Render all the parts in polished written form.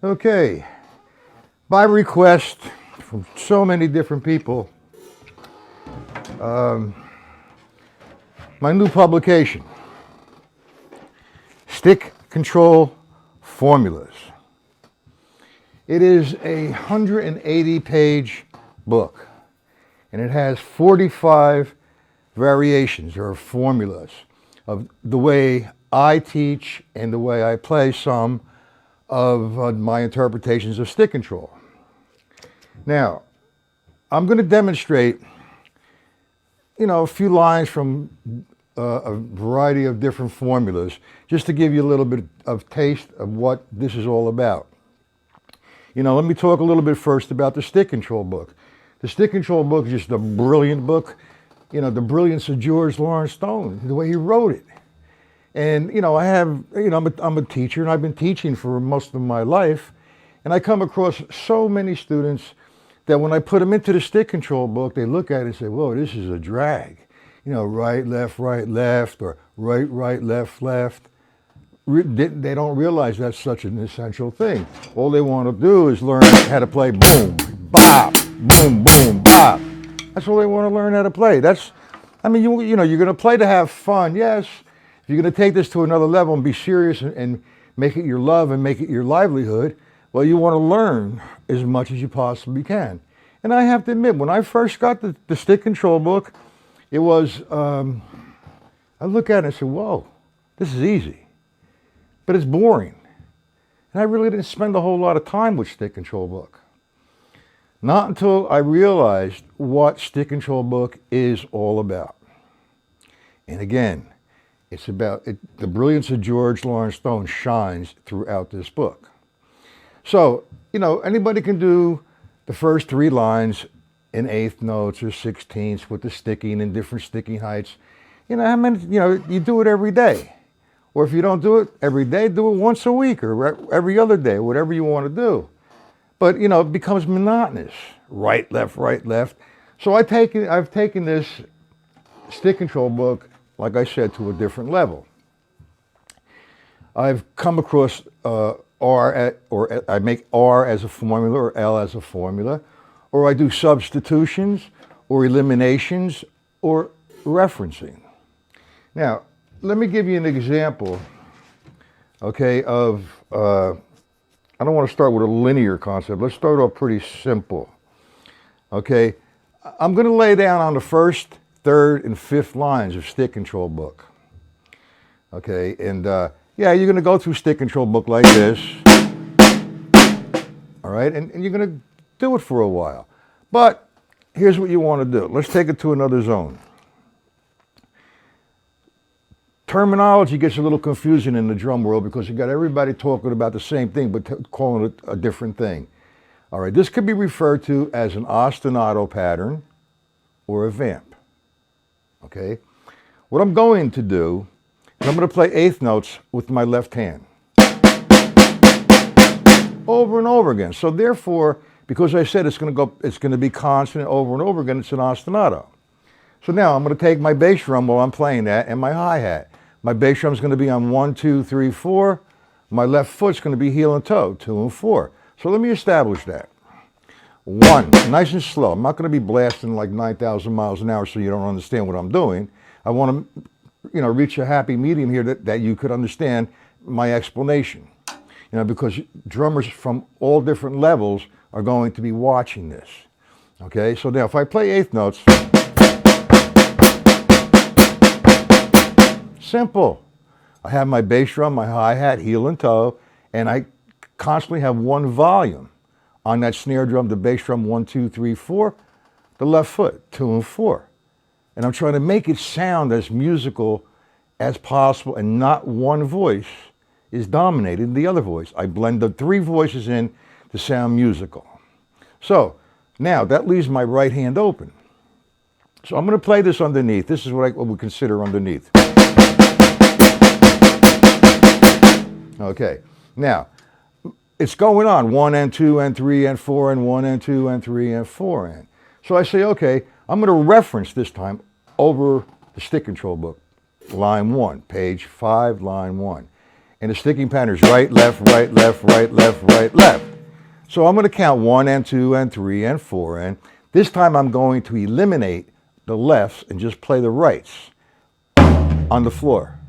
Okay, by request from so many different people, my new publication, Stick Control Formulas. It is a 180-page book, and it has 45 variations or formulas of the way I teach and the way I play some of my interpretations of stick control. Now, I'm going to demonstrate, a few lines from a variety of different formulas, just to give you a little bit of taste of what this is all about. Let me talk a little bit first about the stick control book. The stick control book is just a brilliant book. The brilliance of George Lawrence Stone, the way he wrote it. And, I'm a teacher, and I've been teaching for most of my life. And I come across so many students that when I put them into the stick control book, they look at it and say, whoa, this is a drag. Right, left, or right, left. They don't realize that's such an essential thing. All they want to do is learn how to play boom, bop, boom, boom, bop. That's all they want to learn how to play. You're going to play to have fun, yes. If you're going to take this to another level and be serious and make it your love and make it your livelihood, well, you want to learn as much as you possibly can. And I have to admit, when I first got the stick control book, it was, I look at it and say, whoa, this is easy, but it's boring. And I really didn't spend a whole lot of time with stick control book. Not until I realized what stick control book is all about. And again, it's about the brilliance of George Lawrence Stone shines throughout this book. So, anybody can do the first 3 lines in eighth notes or sixteenths with the sticking and different sticking heights. You do it every day. Or if you don't do it every day, do it once a week or every other day, whatever you want to do. But, it becomes monotonous. Right, left. So I've taken this stick control book, like I said, to a different level. I've come across I make R as a formula or L as a formula, or I do substitutions or eliminations or referencing. Now, let me give you an example, okay, of, I don't want to start with a linear concept. Let's start off pretty simple, okay? I'm going to lay down on the first, third, and fifth lines of stick control book, okay? And yeah, you're going to go through stick control book like this, all right? And you're going to do it for a while. But here's what you want to do. Let's take it to another zone. Terminology gets a little confusing in the drum world because you got everybody talking about the same thing but calling it a different thing. All right, this could be referred to as an ostinato pattern or a vamp, okay? What I'm going to do is I'm going to play eighth notes with my left hand over and over again. So therefore, because I said it's going to be constant over and over again, it's an ostinato. So now I'm going to take my bass drum while I'm playing that and my hi-hat. My bass drum is going to be on 1, 2, 3, 4. My left foot's going to be heel and toe, 2 and 4. So let me establish that. 1, nice and slow. I'm not going to be blasting like 9,000 miles an hour so you don't understand what I'm doing. I want to, reach a happy medium here that you could understand my explanation. Because drummers from all different levels are going to be watching this. Okay, so now if I play eighth notes, simple. I have my bass drum, my hi-hat, heel and toe, and I constantly have one volume. On that snare drum, the bass drum, 1, 2, 3, 4, the left foot, 2 and 4. And I'm trying to make it sound as musical as possible, and not one voice is dominating the other voice. I blend the 3 voices in to sound musical. So now that leaves my right hand open. So I'm going to play this underneath. This is what we consider underneath. Okay, now it's going on 1 and 2 and 3 and 4 and 1 and 2 and 3 and 4 and. So I say, okay, I'm going to reference this time over the stick control book. Line 1, page 5, line 1. And the sticking pattern is right, left, right, left, right, left, right, left. So I'm going to count 1 and 2 and 3 and 4 and this time I'm going to eliminate the lefts and just play the rights on the floor.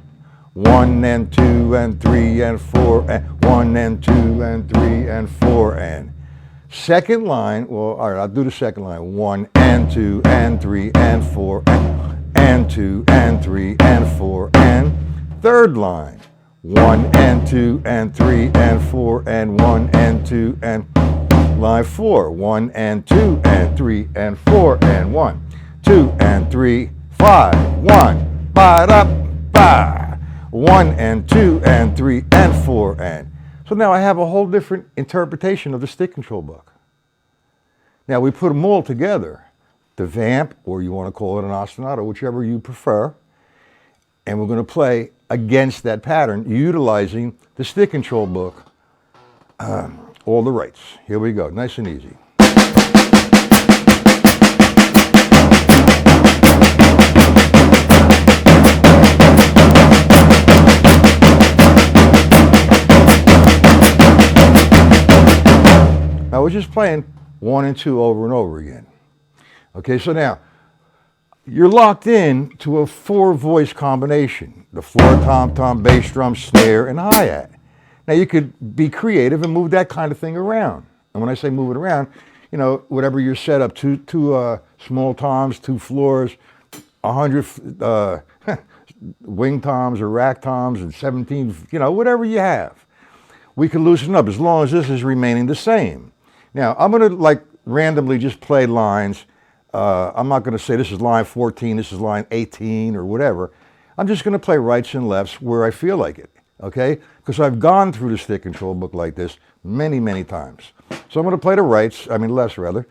1 and 2 and 3 and 4 and 1 and 2 and 3 and 4 and second line, well, all right, I'll do the second line. 1 and 2 and 3 and 4 and 2 and 3 and 4 and third line. 1 and 2 and 3 and 4 and 1 and 2 and line 4. 1 and 2 and 3 and 4 and 1, 2 and 3, 5, 1, ba da ba. 1 and 2 and 3 and 4 and. So now I have a whole different interpretation of the stick control book. Now we put them all together, the vamp, or you want to call it an ostinato, whichever you prefer, and we're going to play against that pattern utilizing the stick control book, all the rights. Here we go, nice and easy. I was just playing 1 and 2 over and over again. Okay, so now you're locked in to a 4-voice combination: the floor tom-tom, bass drum, snare, and hi-hat. Now you could be creative and move that kind of thing around. And when I say move it around, you know, whatever you're set up, two small toms, 2 floors, 100 wing toms or rack toms, and 17, you know, whatever you have. We can loosen up as long as this is remaining the same. Now, I'm going to like randomly just play lines. I'm not going to say this is line 14, this is line 18 or whatever. I'm just going to play rights and lefts where I feel like it, okay? Because I've gone through the stick control book like this many, many times. So I'm going to play the lefts rather.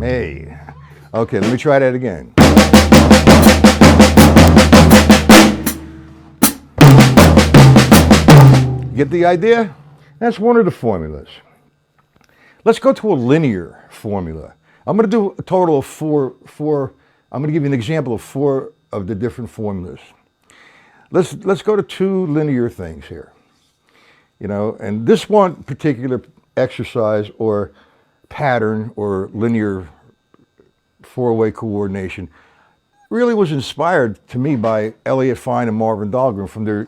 Hey. Okay, let me try that again. Get the idea? That's one of the formulas. Let's go to a linear formula. I'm going to do a total of four. I'm going to give you an example of 4 of the different formulas. Let's go to 2 linear things here. You know, and this one particular exercise or pattern or linear 4-way coordination really was inspired to me by Elliot Fine and Marvin Dahlgren from their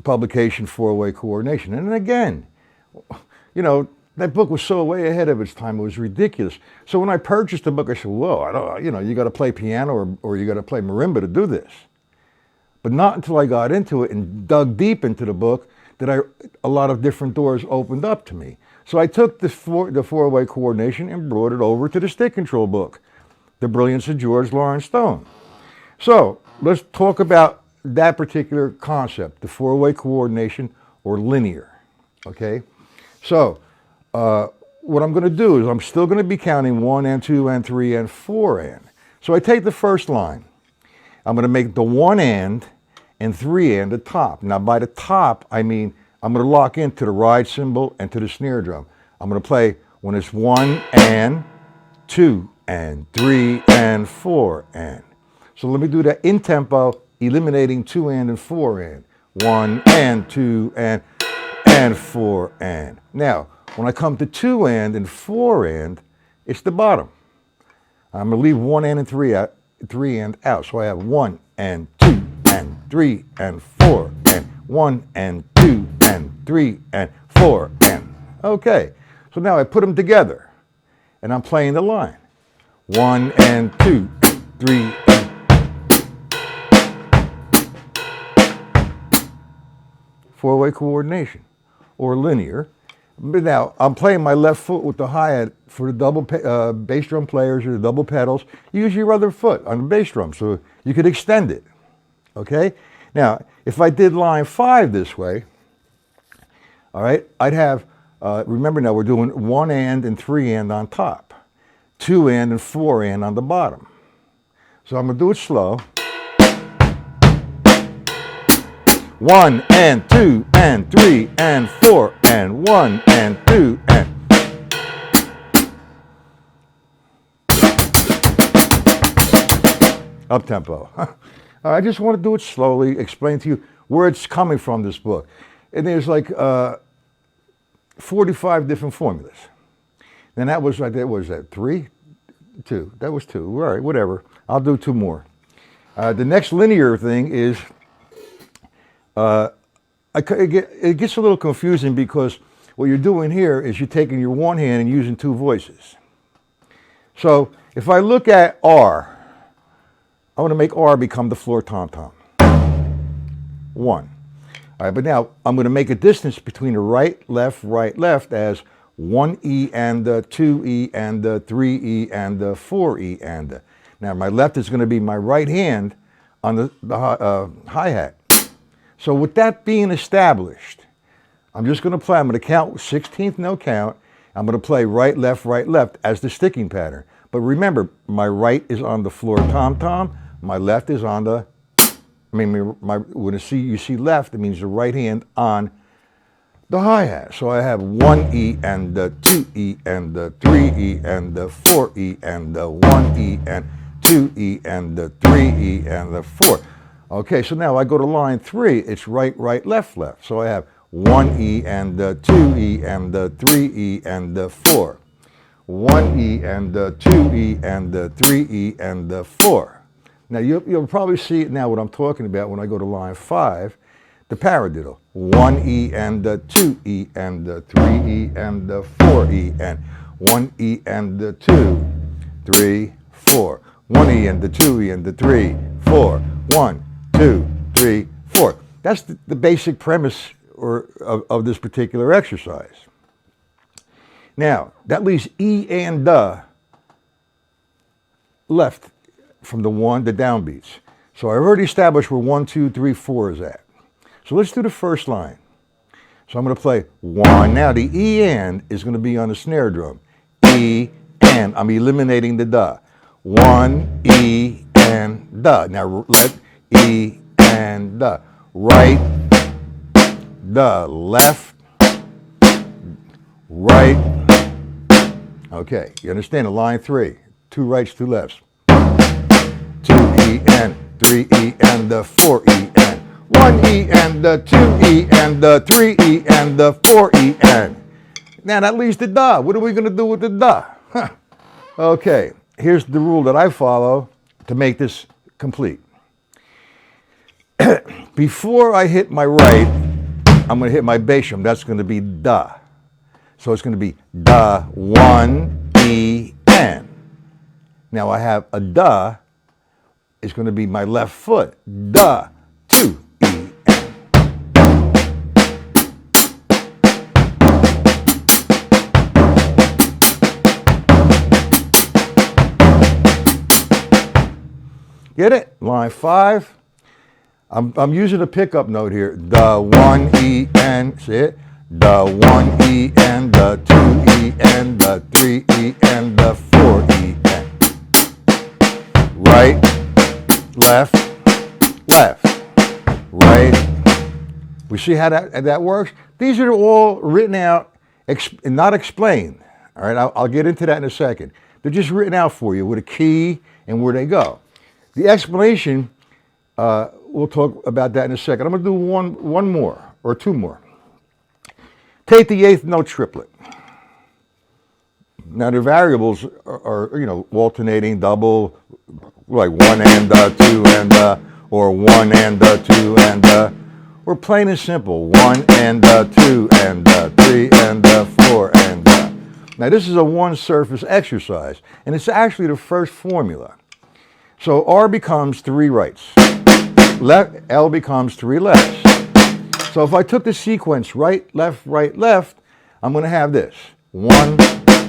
publication 4-way coordination. And again, you know, that book was so way ahead of its time, it was ridiculous. So when I purchased the book, I said, whoa, you know, you got to play piano or you got to play marimba to do this. But not until I got into it and dug deep into the book that a lot of different doors opened up to me. So I took the 4-way coordination and brought it over to the stick control book, The Brilliance of George Lawrence Stone. So let's talk about that particular concept, the 4-way coordination or linear, okay? So what I'm going to do is I'm still going to be counting 1 and 2 and 3 and 4 and. So I take the first line. I'm going to make the 1 and 3 and the top. Now by the top, I mean I'm going to lock into the ride cymbal and to the snare drum. I'm going to play when it's 1 and 2 and 3 and 4 and. So let me do that in tempo, eliminating 2 and 4 and. 1 and 2 and 4 and. Now, when I come to 2 and 4 and, it's the bottom. I'm going to leave 1 and 3 out. So I have 1 and 2 and 3 and 4 and 1 and 2 and 3 and 4 and. Okay, so now I put them together and I'm playing the line. 1 and 2 and 3 and. Four-way coordination or linear. But now I'm playing my left foot with the hi-hat for the double bass drum players or the double pedals. Use your other foot on the bass drum so you could extend it. Okay? Now, if I did line 5 this way, all right, I'd have, remember now we're doing 1 and 3 and on top, 2 and 4 and on the bottom. So I'm going to do it slow. 1 and 2 and 3 and 4 and 1 and 2 and. Up tempo. I just want to do it slowly, explain to you where it's coming from, this book. And there's like 45 different formulas. And that was, right there, what was that, 3? 2. That was 2. All right, whatever. I'll do 2 more. The next linear thing is, it gets a little confusing because what you're doing here is you're taking your one hand and using 2 voices. So if I look at R, I want to make R become the floor tom-tom. 1. All right, but now I'm going to make a distance between the right, left as 1E and 2E and 3E and 4E and. Now my left is going to be my right hand on the hi-hat. So with that being established, I'm just going to play, I'm going to count 16th note count. I'm going to play right, left as the sticking pattern. But remember, my right is on the floor tom-tom, my left is on the, when you see left, it means the right hand on the hi-hat. So I have 1E and 2E and 3E and 4E and 1E and 2E and 3E and 4. Okay, so now I go to line 3, it's right, left. So I have 1E and 2E and 3E and 4. 1E and 2E and 3E and 4. Now you'll probably see it now what I'm talking about when I go to line 5, the paradiddle. 1E and 2E and 3E and 4E and 1E and 2, 3, 4. 1E and 2E and 3, 4. 1, 2, 3, 4. That's the basic premise of this particular exercise. Now, that leaves E and left from the downbeats. So I've already established where 1, 2, 3, 4 is at. So let's do the first line. So I'm going to play 1. Now the E and is going to be on the snare drum. E and, I'm eliminating the da. 1, E and da. Now let E and da. Right, da, left, right. Okay, you understand? Line 3, 2 rights, 2 lefts. 2E and 3E and 4E and 1E and 2E and 3E and 4E and. Now that leaves the da. What are we going to do with the da? Okay, here's the rule that I follow to make this complete. Before I hit my right, I'm going to hit my bass drum. That's going to be da. So it's going to be da, 1, E, and. Now I have a da. It's going to be my left foot. Da, 2, E, and. Get it? Line 5. I'm using a pickup note here. Da, 1, E, and. See it? Da, 1, E, and 2 E, and 3 E, and 4 E, and. Right, left, right. We see how that works? These are all written out and not explained. All right, I'll get into that in a second. They're just written out for you with a key and where they go. The explanation, we'll talk about that in a second. I'm going to do one more or 2 more. Take the 8th note triplet. Now the variables are alternating, double, like 1 and 2 and, or 1 and 2 and, or plain and simple, 1 and 2 and 3 and 4 and. Now this is a one surface exercise, and it's actually the first formula. So R becomes 3 rights, L becomes 3 lefts. So if I took the sequence right, left, I'm going to have this. 1,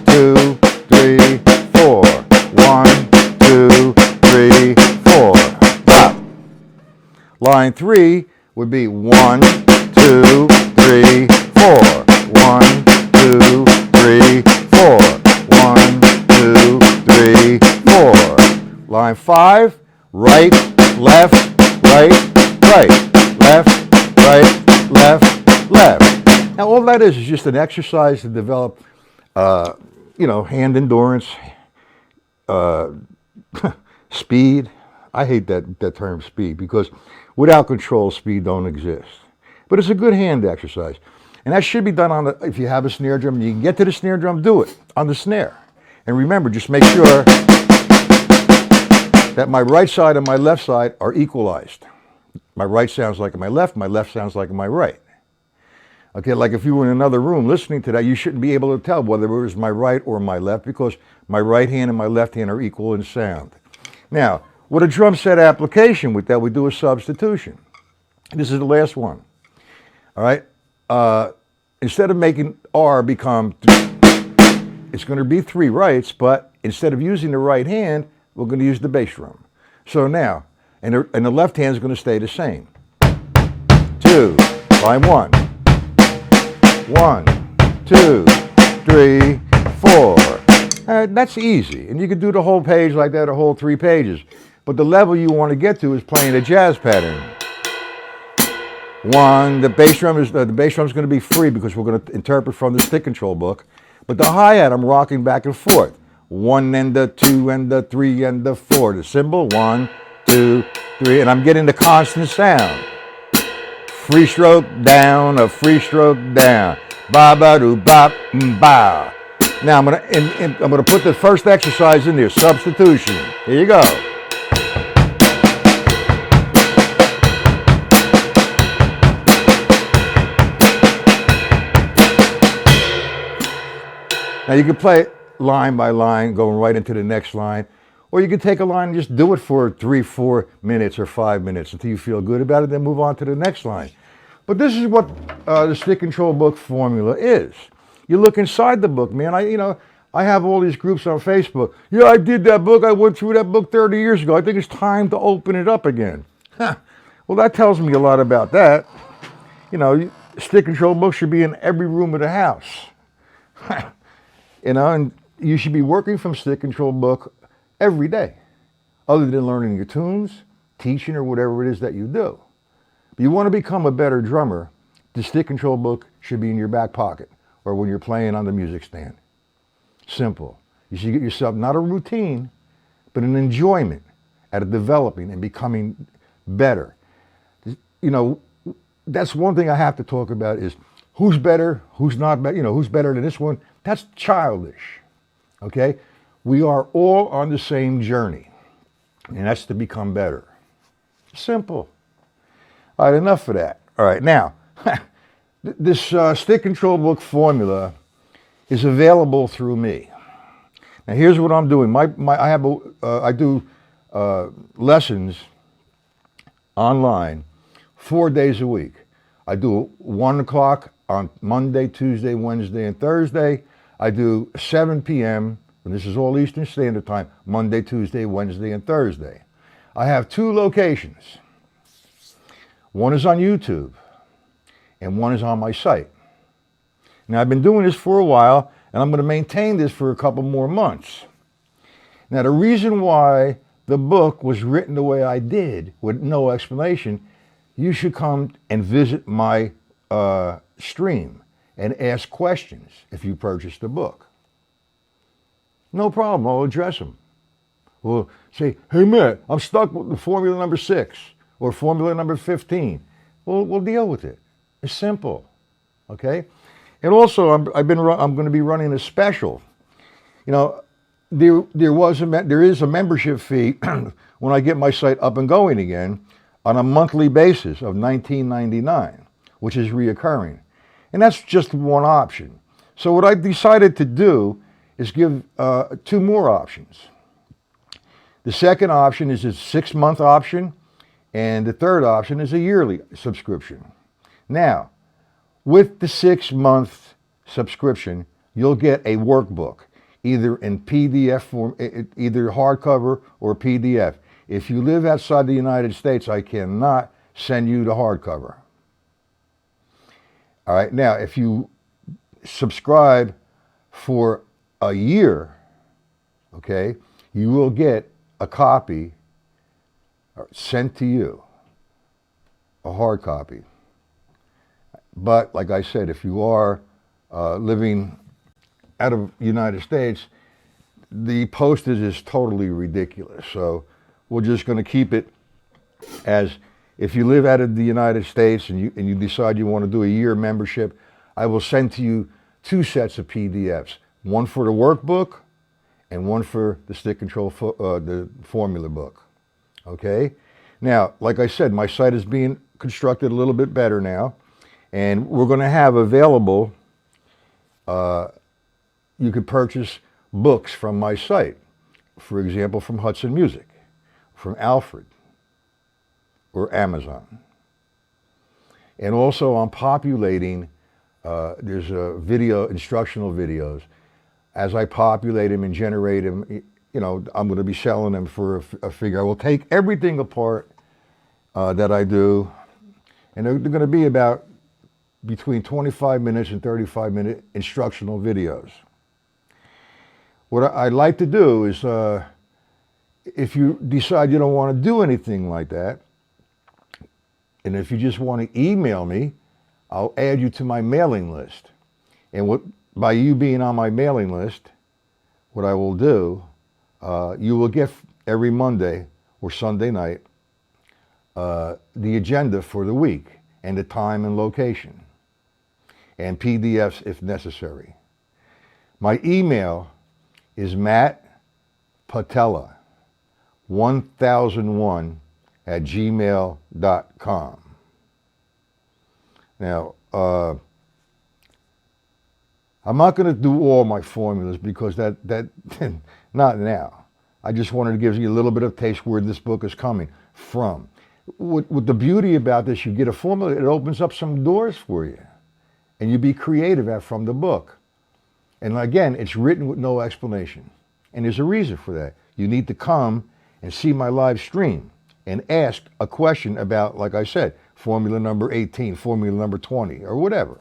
2, 3, 4. 1, 2, 3, 4. Stop. Line 3 would be 1, 2, 3, 4. 1, 2, 3, 4. 1, 2, 3, 4. Line 5, right, left, left. Now all that is just an exercise to develop, hand endurance, speed, I hate that term speed, because without control, speed don't exist. But it's a good hand exercise. And that should be done on the, if you have a snare drum, you can get to the snare drum, do it on the snare. And remember, just make sure that my right side and my left side are equalized. My right sounds like my left sounds like my right. Okay, like if you were in another room listening to that, you shouldn't be able to tell whether it was my right or my left, because my right hand and my left hand are equal in sound. Now, with a drum set application with that, we do a substitution. This is the last one. All right? Instead of making R become, it's going to be 3 rights, but instead of using the right hand, we're going to use the bass drum. So now, and the left hand is going to stay the same. 2, line 1. 1, 2, 3, 4. That's easy. And you can do the whole page like that, a whole 3 pages. But the level you want to get to is playing a jazz pattern. 1, the bass drum is going to be free because we're going to interpret from the stick control book. But the hi-hat, I'm rocking back and forth. 1 and the 2 and the 3 and the 4. The cymbal, 1, 2, 3, and I'm getting the constant sound. Free stroke down, a free stroke down. Ba ba do ba ba. Now I'm gonna put the first exercise in there. Substitution. Here you go. Now you can play it line by line, going right into the next line. Or you can take a line and just do it for 3, 4 minutes or 5 minutes until you feel good about it, then move on to the next line. But this is what the stick control book formula is. You look inside the book, man. I have all these groups on Facebook. Yeah, I did that book. I went through that book 30 years ago. I think it's time to open it up again. Well, that tells me a lot about that. Stick control book should be in every room of the house. And you should be working from stick control book every day, other than learning your tunes, teaching, or whatever it is that you do. If you want to become a better drummer, the stick control book should be in your back pocket or when you're playing on the music stand. Simple. You should get yourself not a routine, but an enjoyment out of developing and becoming better. That's one thing I have to talk about is who's better, who's not better, who's better than this one. That's childish, okay? We are all on the same journey, and that's to become better. Simple. All right, enough of that. All right, now, this stick control book formula is available through me. Now, here's what I'm doing. I do lessons online 4 days a week. I do 1 o'clock on Monday, Tuesday, Wednesday, and Thursday. I do 7 p.m., and this is all Eastern Standard Time, Monday, Tuesday, Wednesday, and Thursday. I have 2 locations. One is on YouTube, and one is on my site. Now, I've been doing this for a while, and I'm going to maintain this for a couple more months. Now, the reason why the book was written the way I did, with no explanation, you should come and visit my stream and ask questions if you purchase the book. No problem, I'll address them. We'll say, hey Matt, I'm stuck with the formula number 6 or formula number 15. We'll deal with it. It's simple, okay? And also, I'm going to be running a special. There is a membership fee when I get my site up and going again on a monthly basis of $19.99, which is reoccurring. And that's just one option. So what I decided to do is give 2 more options. The second option is a 6-month option, and the third option is a yearly subscription. Now, with the 6-month subscription, you'll get a workbook, either in PDF form, either hardcover or PDF. If you live outside the United States, I cannot send you the hardcover. All right, now if you subscribe for a year, okay, you will get a copy sent to you, a hard copy. But like I said, if you are living out of the United States, the postage is totally ridiculous. So we're just going to keep it as, if you live out of the United States and you decide you want to do a year membership, I will send to you 2 sets of PDFs, one for the workbook and one for the stick control, the formula book. Okay? Now, like I said, my site is being constructed a little bit better now, and we're going to have available, you could purchase books from my site. For example, from Hudson Music, from Alfred, or Amazon. And also I'm populating, there's instructional videos. As I populate them and generate them, you know, I'm going to be selling them for a figure. I will take everything apart that I do, and they're going to be about between 25 minutes and 35-minute instructional videos. What I'd like to do is, if you decide you don't want to do anything like that, and if you just want to email me, I'll add you to my mailing list. And by you being on my mailing list, what I will do, you will get every Monday or Sunday night the agenda for the week and the time and location, and PDFs if necessary. My email is mattpatella1001@gmail.com. Now, I'm not going to do all my formulas because that not now. I just wanted to give you a little bit of taste where this book is coming from. With the beauty about this, you get a formula, it opens up some doors for you, and you be creative from the book. And again, it's written with no explanation. And there's a reason for that. You need to come and see my live stream and ask a question about, like I said, formula number 18, formula number 20, or whatever.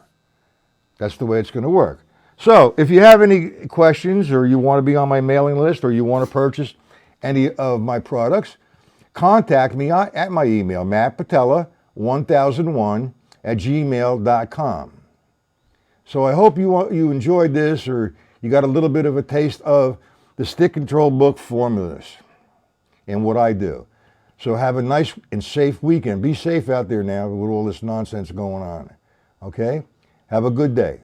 That's the way it's going to work. So if you have any questions, or you want to be on my mailing list, or you want to purchase any of my products, contact me at my email, mattpatella1001@gmail.com. So I hope you enjoyed this, or you got a little bit of a taste of the stick control book formulas and what I do. So have a nice and safe weekend. Be safe out there now with all this nonsense going on. Okay? Have a good day.